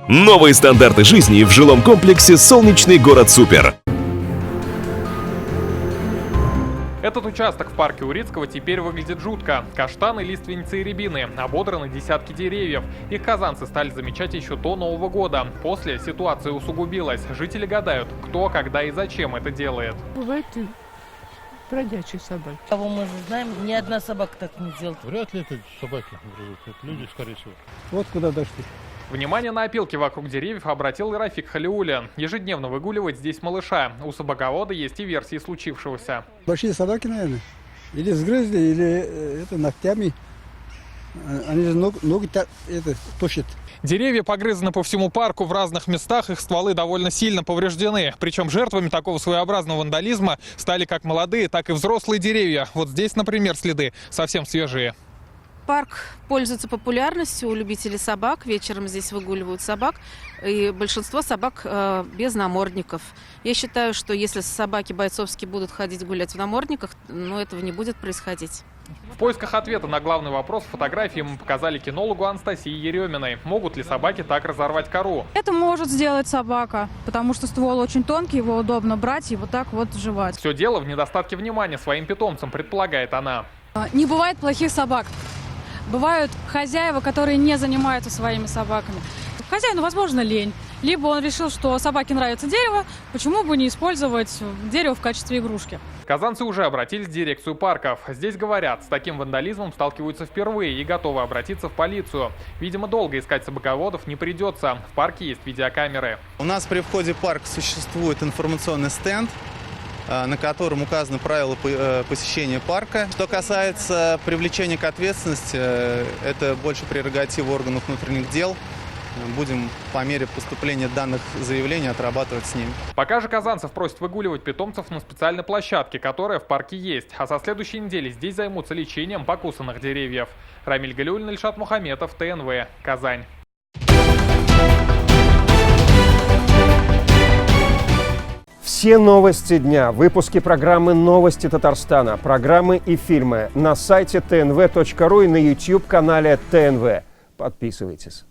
Новые стандарты жизни в жилом комплексе «Солнечный город Супер». Этот участок в парке Урицкого теперь выглядит жутко. Каштаны, лиственницы и рябины, ободраны десятки деревьев. Их казанцы стали замечать еще до Нового года. После ситуация усугубилась. Жители гадают, кто, когда и зачем это делает. Бывают и бродячие собаки. Кого мы знаем, ни одна собака так не делает. Вряд ли это собаки грызут, это люди, скорее всего. Вот куда дошли. Внимание на опилки вокруг деревьев обратил и Рафик Халиуллин. Ежедневно выгуливает здесь малыша. У собаковода есть и версии случившегося. Большие собаки, наверное. Или сгрызли, или ногтями. Они же ноги точат. Деревья погрызаны по всему парку в разных местах, их стволы довольно сильно повреждены. Причем жертвами такого своеобразного вандализма стали как молодые, так и взрослые деревья. Вот здесь, например, следы совсем свежие. Парк пользуется популярностью у любителей собак. Вечером здесь выгуливают собак. И большинство собак без намордников. Я считаю, что если собаки бойцовские будут ходить гулять в намордниках, этого не будет происходить. В поисках ответа на главный вопрос фотографии мы показали кинологу Анастасии Ереминой. Могут ли собаки так разорвать кору? Это может сделать собака, потому что ствол очень тонкий, его удобно брать и вот так вот жевать. Все дело в недостатке внимания своим питомцам, предполагает она. Не бывает плохих собак. Бывают хозяева, которые не занимаются своими собаками. Хозяину, возможно, лень. Либо он решил, что собаке нравится дерево, почему бы не использовать дерево в качестве игрушки. Казанцы уже обратились в дирекцию парков. Здесь говорят, с таким вандализмом сталкиваются впервые и готовы обратиться в полицию. Видимо, долго искать собаководов не придется. В парке есть видеокамеры. У нас при входе в парк существует информационный стенд, на котором указаны правила посещения парка. Что касается привлечения к ответственности, это больше прерогатива органов внутренних дел. Будем по мере поступления данных заявлений отрабатывать с ними. Пока же казанцев просят выгуливать питомцев на специальной площадке, которая в парке есть. А со следующей недели здесь займутся лечением покусанных деревьев. Рамиль Галиуллин, Ильшат Мухаметов, ТНВ, Казань. Все новости дня, выпуски программы «Новости Татарстана», программы и фильмы на сайте tnv.ru и на YouTube-канале ТНВ. Подписывайтесь.